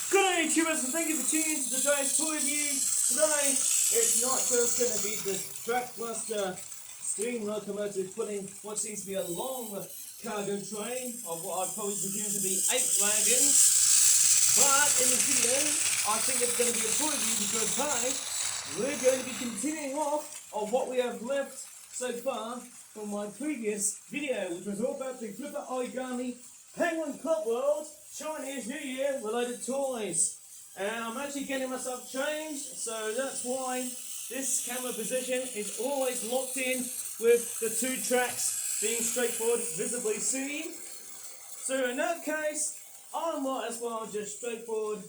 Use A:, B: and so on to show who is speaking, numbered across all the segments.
A: Good day, YouTubers, and thank you for tuning in to today's toy review. Today, it's not just going to be the Trackbuster steam locomotive putting what seems to be a long cargo train of what I'd probably presume to be 8 wagons. But in the video, I think it's going to be a toy review because today, we're going to be continuing off of what we have left so far from my previous video, which was all about the Flipper Origami Penguin Club World Chinese New Year related toys. And I'm actually getting myself changed, so that's why this camera position is always locked in with the 2 tracks being straightforward, visibly seen. So in that case, I might as well just straightforward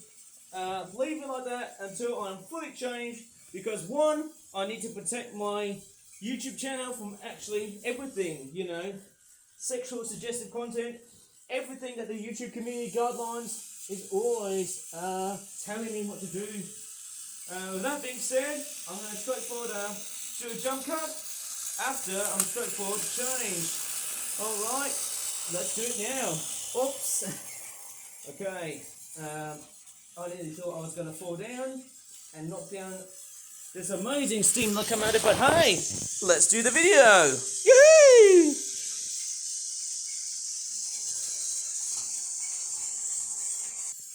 A: leave it like that until I'm fully changed, because one, I need to protect my YouTube channel from actually everything, you know, sexual suggestive content, everything that the YouTube community guidelines is always telling me what to do. With that being said, I'm going to straightforward do a jump cut after I'm straightforward changed. Alright, let's do it now. Oops. Okay, I nearly thought I was going to fall down and knock down this amazing steam locomotive, but hey, let's do the video. Yay!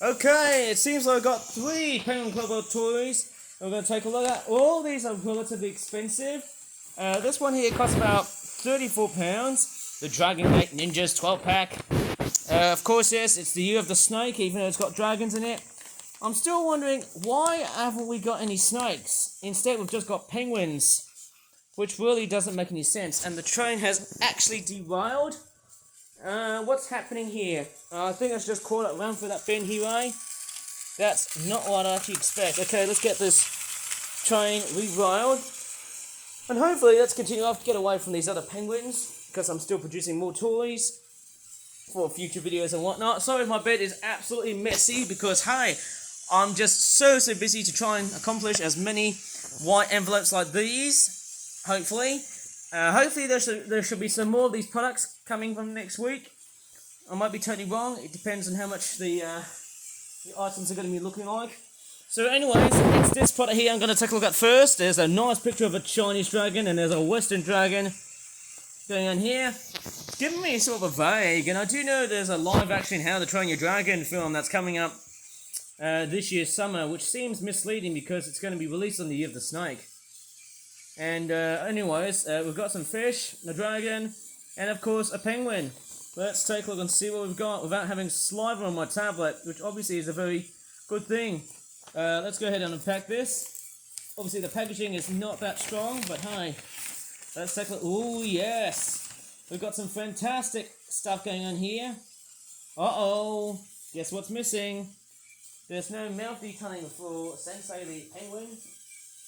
A: Okay, it seems like I've got 3 Penguin Club World toys. We're going to take a look at. All these are relatively expensive. This one here costs about £34. The Dragon Gate Ninjas 12 pack. Of course, yes, it's the Year of the Snake, even though it's got dragons in it. I'm still wondering, why haven't we got any snakes? Instead, we've just got penguins, which really doesn't make any sense. And the train has actually derailed. What's happening here? I think I should just call it run for that bend here, eh? That's not what I actually expect. Okay, let's get this train re-railed. And hopefully let's continue off to get away from these other penguins, because I'm still producing more toys for future videos and whatnot. Sorry if my bed is absolutely messy, because hey, I'm just so busy to try and accomplish as many white envelopes like these, hopefully. Hopefully there should be some more of these products coming from next week. I might be totally wrong. It depends on how much the items are going to be looking like. So anyways, it's this product here I'm going to take a look at first. There's a nice picture of a Chinese dragon, and there's a Western dragon going on here. Giving me sort of a vague, and I do know there's a live action How to Train Your Dragon film that's coming up this year's summer, which seems misleading because it's going to be released on the Year of the Snake. And anyways, we've got some fish, a dragon, and of course a penguin. Let's take a look and see what we've got without having saliva on my tablet, which obviously is a very good thing. Let's go ahead and unpack this. Obviously the packaging is not that strong, but hey, let's take a look. Ooh, yes! We've got some fantastic stuff going on here. Uh-oh! Guess what's missing? There's no mouth detailing for Sensei the penguin.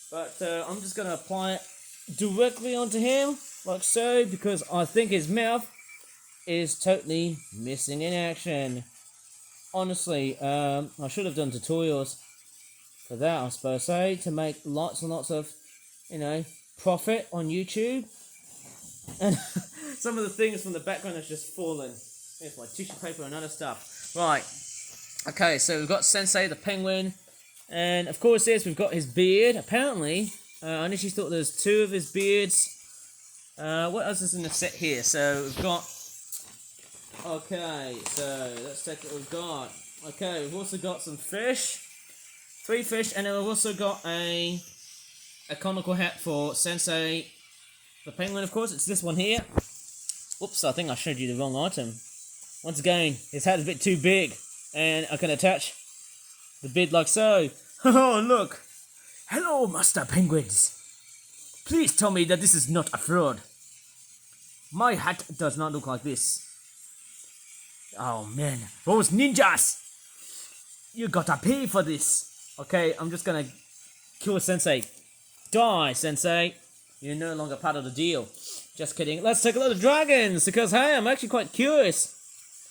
A: But I'm just going to apply it directly onto him, like so, because I think his mouth is totally missing in action. Honestly, I should have done tutorials for that, I suppose, to make lots and lots of, you know, profit on YouTube. And some of the things from the background have just fallen. There's my tissue paper and other stuff. Right, okay, so we've got Sensei the penguin. And of course, yes, we've got his beard. Apparently, I initially thought there's 2 of his beards. What else is in the set here? So we've got. Okay, so let's take what we've got. Okay, we've also got some fish, 3 fish, and then we've also got a conical hat for Sensei the penguin. Of course, it's this one here. Whoops, I think I showed you the wrong item. Once again, his hat is a bit too big, and I can attach the beard like so. Oh, look! Hello, Master Penguins! Please tell me that this is not a fraud. My hat does not look like this. Oh man, those ninjas! You gotta pay for this! Okay, I'm just gonna kill Sensei. Die, Sensei! You're no longer part of the deal. Just kidding. Let's take a look at the dragons, because hey, I'm actually quite curious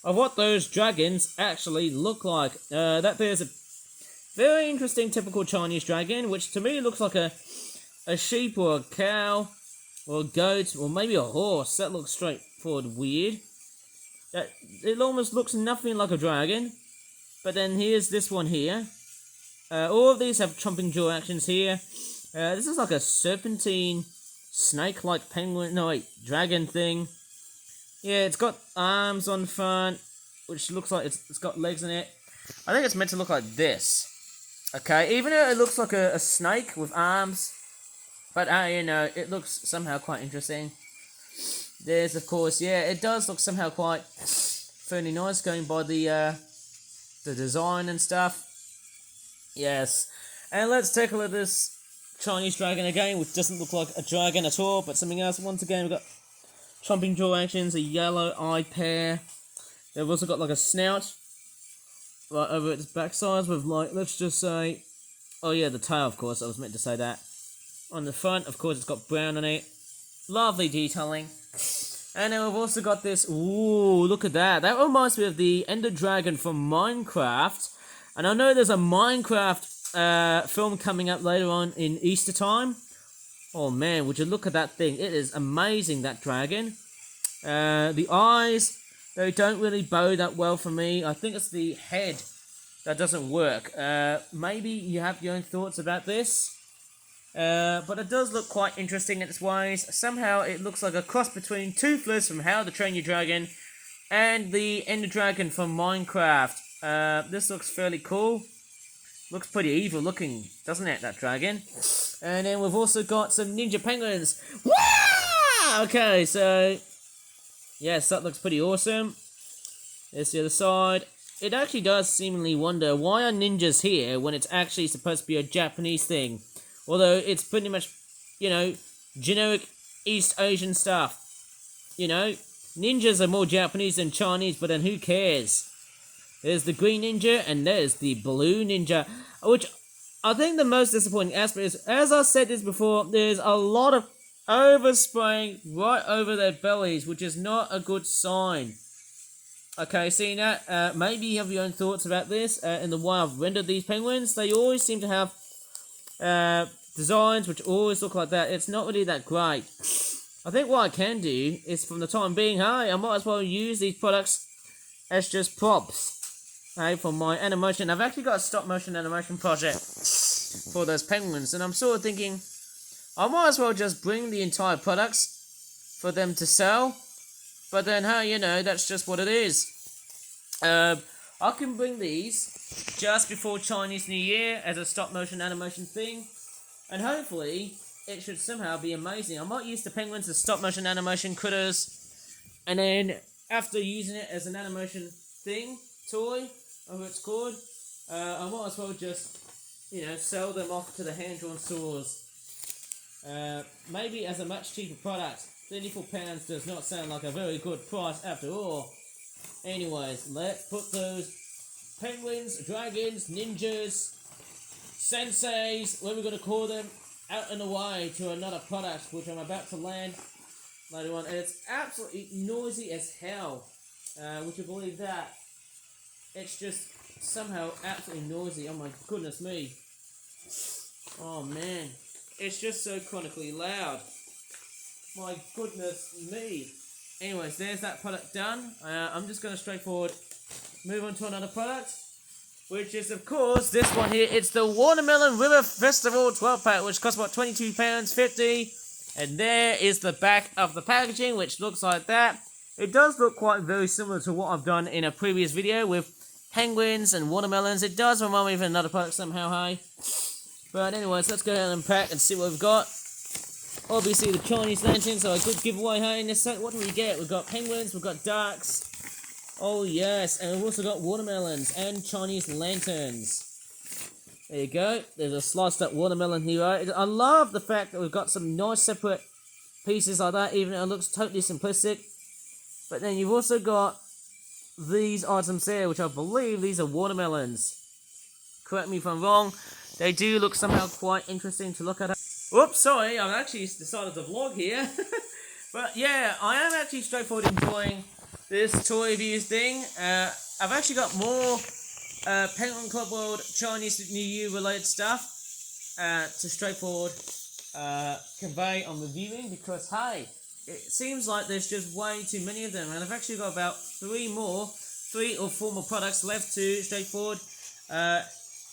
A: of what those dragons actually look like. That there's a very interesting typical Chinese dragon, which to me looks like a sheep or a cow or a goat or maybe a horse. That looks straightforward weird. It almost looks nothing like a dragon, But then here's this one here. All of these have chomping jaw actions here. This is like a serpentine, snake-like penguin. No, wait, dragon thing. Yeah, it's got arms on the front, which looks like it's got legs in it. I think it's meant to look like this. Okay, even though it looks like a snake with arms, but you know, it looks somehow quite interesting. There's, of course, yeah, it does look somehow quite fairly nice, going by the design and stuff. Yes, and let's take a look at this Chinese dragon again, which doesn't look like a dragon at all, but something else. Once again, we've got chomping jaw actions, a yellow eye pair. They've also got like a snout right over its backside with, like, let's just say, oh yeah, the tail, of course, I was meant to say that. On the front, of course, it's got brown on it. Lovely detailing. And then we've also got this, ooh, look at that. That reminds me of the Ender Dragon from Minecraft. And I know there's a Minecraft film coming up later on in Easter time. Oh man, would you look at that thing. It is amazing, that dragon. The eyes, they don't really bow that well for me. I think it's the head that doesn't work. Maybe you have your own thoughts about this. But it does look quite interesting in its ways. Somehow it looks like a cross between Toothless from How to Train Your Dragon and the Ender Dragon from Minecraft. This looks fairly cool. Looks pretty evil looking, doesn't it, that dragon? And then we've also got some ninja penguins. Wah! Okay, so yes, that looks pretty awesome. There's the other side. It actually does seemingly wonder, why are ninjas here when it's actually supposed to be a Japanese thing? Although it's pretty much, you know, generic East Asian stuff. You know, ninjas are more Japanese than Chinese, but then who cares? There's the green ninja, and there's the blue ninja, which I think the most disappointing aspect is, as I said this before, there's a lot of overspraying right over their bellies, which is not a good sign. Okay, seeing that, maybe you have your own thoughts about this. In the way I've rendered these penguins, they always seem to have designs which always look like that. It's not really that great. I think what I can do is, from the time being, hey, I might as well use these products as just props. Hey, for my animation. I've actually got a stop motion animation project for those penguins, and I'm sort of thinking I might as well just bring the entire products for them to sell. But then, hey, you know, that's just what it is. I can bring these just before Chinese New Year as a stop motion animation thing, and hopefully it should somehow be amazing. I might use the penguins as stop motion animation critters, and then after using it as an animation thing, toy, whatever it's called, I might as well just, you know, sell them off to the hand-drawn stores. Maybe as a much cheaper product. £34 does not sound like a very good price after all. Anyways, let's put those penguins, dragons, ninjas, senseis, what we're going to call them, out and away to another product which I'm about to land later on. And it's absolutely noisy as hell. Would you believe that? It's just somehow absolutely noisy. Oh my goodness me. Oh man. It's just so chronically loud. My goodness me. Anyways, there's that product done. I'm just going to straightforward move on to another product, which is, of course, this one here. It's the Watermelon River Festival 12-pack, which costs about £22.50. And there is the back of the packaging, which looks like that. It does look quite very similar to what I've done in a previous video with penguins and watermelons. It does remind me of another product somehow, hey. But anyways, let's go ahead and unpack and see what we've got. Obviously the Chinese lanterns are a good giveaway, hey. In this set, what do we get? We've got penguins, we've got ducks. Oh yes, and we've also got watermelons and Chinese lanterns. There you go. There's a sliced up watermelon here. Right? I love the fact that we've got some nice separate pieces like that, even though it looks totally simplistic. But then you've also got these items there, which I believe these are watermelons. Correct me if I'm wrong. They do look somehow quite interesting to look at. Whoops, sorry, I've actually decided to vlog here. But yeah, I am actually straightforward enjoying this toy reviews thing. I've actually got more Penguin Club World Chinese New Year related stuff to straightforward convey on reviewing, because hey, it seems like there's just way too many of them, and I've actually got about 3 more 3 or 4 more products left to straightforward.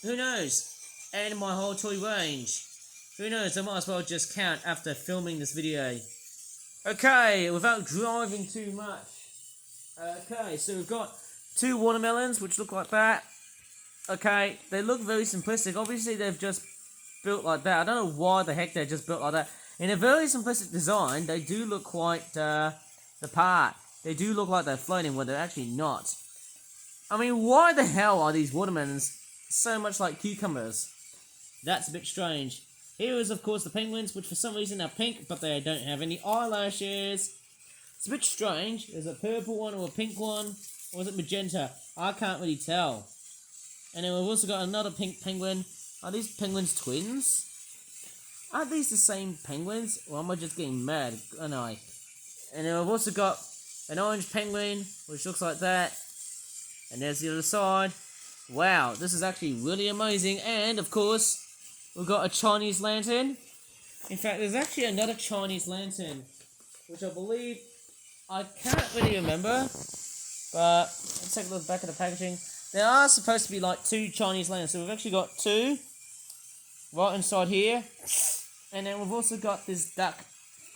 A: Who knows? And my whole toy range. Who knows? I might as well just count after filming this video. Okay, without driving too much. Okay, so we've got 2 watermelons, which look like that. Okay, they look very simplistic. Obviously, they've just built like that. I don't know why the heck they're just built like that. In a very simplistic design, they do look quite the part. They do look like they're floating when they're actually not. I mean, why the hell are these watermelons so much like cucumbers? That's a bit strange. Here is, of course, the penguins, which for some reason are pink, but they don't have any eyelashes. It's a bit strange. There's a purple one or a pink one. Or is it magenta? I can't really tell. And then we've also got another pink penguin. Are these penguins twins? Are these the same penguins? Or am I just getting mad? Aren't I? And then we've also got an orange penguin, which looks like that. And there's the other side. Wow, this is actually really amazing. And, of course, we've got a Chinese lantern. In fact, there's actually another Chinese lantern, which I believe, I can't really remember. But let's take a look back at the packaging. There are supposed to be like 2 Chinese lanterns. So we've actually got 2 right inside here. And then we've also got this duck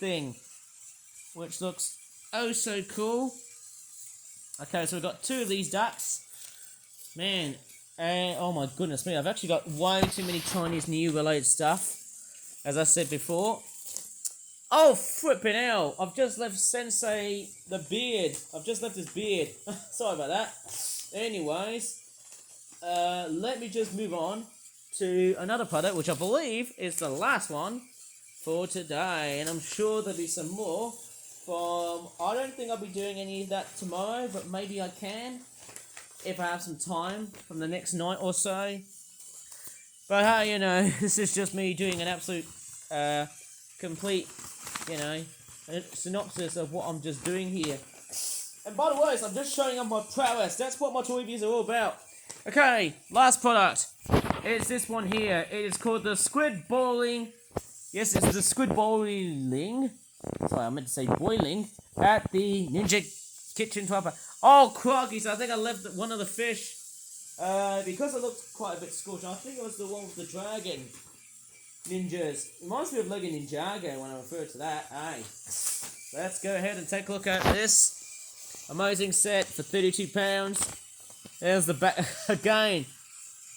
A: thing, which looks oh so cool. Okay, so we've got 2 of these ducks. Man, oh my goodness me, I've actually got way too many Chinese New Year related stuff, as I said before. Oh, flippin' hell, I've just left Sensei the beard. I've just left his beard. Sorry about that. Anyways, let me just move on to another product, which I believe is the last one for today. And I'm sure there'll be some more from, I don't think I'll be doing any of that tomorrow, but maybe I can, if I have some time from the next night or so. But hey, you know, this is just me doing an absolute, complete, you know, synopsis of what I'm just doing here. And by the way, I'm just showing off my prowess. That's what my toy reviews are all about. Okay, last product. It's this one here. It is called the Squid Boiling. Yes, it's the Squid Boiling. Sorry, I meant to say boiling. At the Ninja Kitchen Topper. Oh, crikey, so I think I left one of the fish. Because it looked quite a bit scorched. I think it was the one with the dragon ninjas. It reminds me of Lego Ninjago when I refer to that. Hey, let's go ahead and take a look at this amazing set for £32. There's the back again.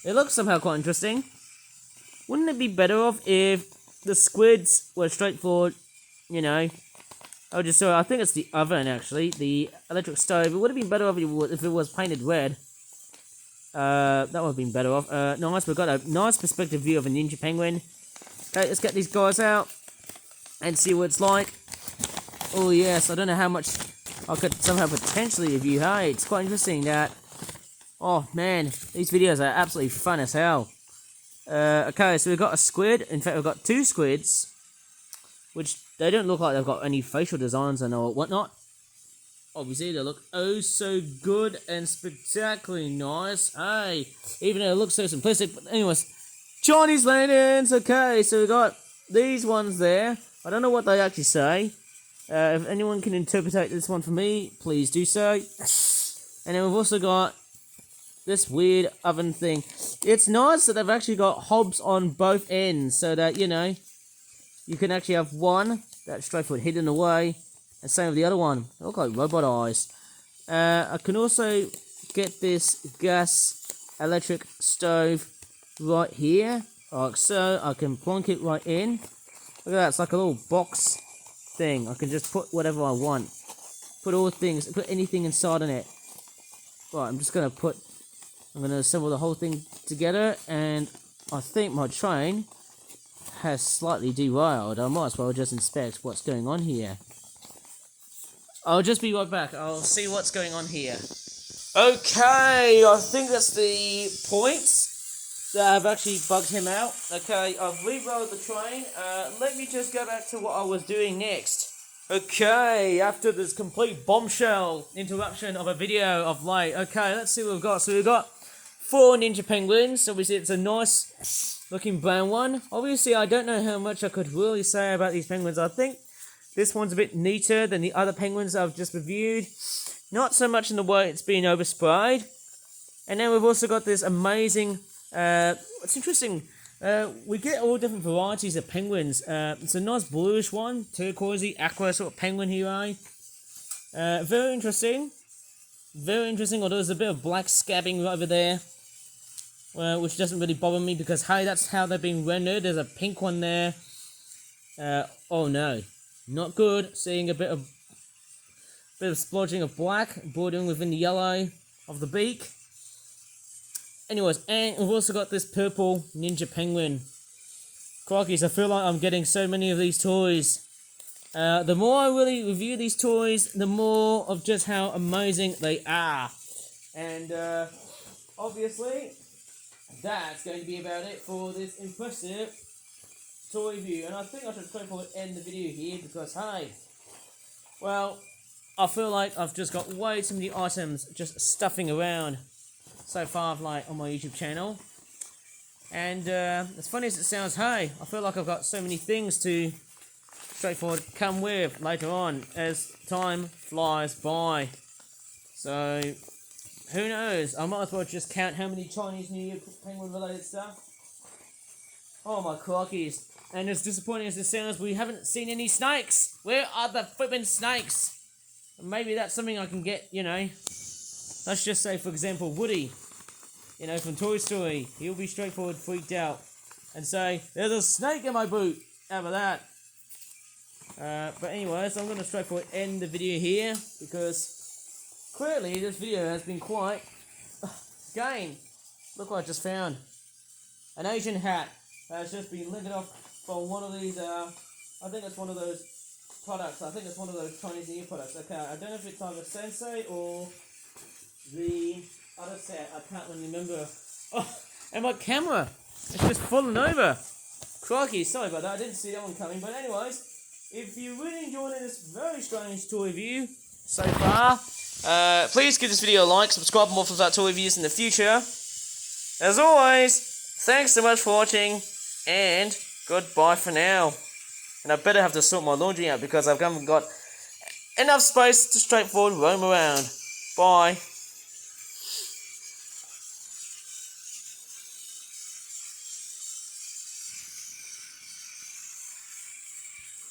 A: It looks somehow quite interesting. Wouldn't it be better off if the squids were straightforward, you know? Oh, just so I think it's the oven actually, the electric stove. It would have been better off if it was painted red. That would have been better off. Nice, we've got a nice perspective view of a ninja penguin. Okay, let's get these guys out and see what it's like. Oh yes, I don't know how much I could somehow potentially review. Hey, it's quite interesting that. Oh man, these videos are absolutely fun as hell. Okay, so we've got a squid. In fact, we've got 2 squids, which they don't look like they've got any facial designs and or whatnot. Obviously, they look oh so good and spectacularly nice. Hey, even though it looks so simplistic. But anyways, Chinese lanterns. Okay, so we got these ones there. I don't know what they actually say. If anyone can interpret this one for me, please do so. And then we've also got this weird oven thing. It's nice that they've actually got hobs on both ends, so that, you know, you can actually have one that's straightforward hidden away, and same with the other one. They look like robot eyes. I can also get this gas electric stove right here, like so. I can plonk it right in. Look at that, it's like a little box thing. I can just put whatever I want. Put all things, put anything inside on it. Right, I'm going to assemble the whole thing together, and I think my train has slightly derailed. I might as well just inspect what's going on here. I'll just be right back. I'll see what's going on here. Okay, I think that's the points that have actually bugged him out. Okay, I've rerolled the train. Let me just go back to what I was doing next. Okay, after this complete bombshell interruption of a video of late. Okay, let's see what we've got. So we've got 4 ninja penguins. Obviously, it's a nice looking brown one. Obviously, I don't know how much I could really say about these penguins. I think this one's a bit neater than the other penguins I've just reviewed. not so much in the way it's been oversprayed. And then we've also got this amazing, what's interesting, we get all different varieties of penguins. It's a nice bluish one, turquoisey, aqua sort of penguin here. Very interesting. Very interesting, although there's a bit of black scabbing over there. Which doesn't really bother me because, hey, that's how they're being rendered. There's a pink one there. Oh no. Not good. Seeing a bit of splodging of black bordering within the yellow of the beak. Anyways, and we've also got this purple ninja penguin. Crikeys, I feel like I'm getting so many of these toys. The more I really review these toys, the more of just how amazing they are. And obviously, that's going to be about it for this impressive toy review. And I think I should straightforward end the video here because, hey, well, I feel like I've just got way too many items just stuffing around so far, like, on my YouTube channel. And as funny as it sounds, hey, I feel like I've got so many things to straightforward come with later on as time flies by. So, who knows? I might as well just count how many Chinese New Year penguin related stuff. Oh my crikeys. And as disappointing as it sounds, we haven't seen any snakes. Where are the flippin' snakes? Maybe that's something I can get, you know. Let's just say, for example, Woody, you know, from Toy Story. He'll be straightforward freaked out and say, there's a snake in my boot. How about that? But anyways, I'm going to straightforward end the video here because clearly this video has been quite... Again, look what I just found. An Asian hat has just been lifted off from one of these, I think it's one of those products. I think it's one of those Chinese New Year products. Okay, I don't know if it's either Sensei or the other set. I can't really remember. Oh, and my camera, it's just fallen over. Crikey, sorry about that. I didn't see that one coming. But anyways, if you're really enjoying this very strange toy review so far, please give this video a like, subscribe for more for that toy reviews in the future. As always, thanks so much for watching, and goodbye for now. And I better have to sort my laundry out because I haven't got enough space to straightforward roam around. Bye.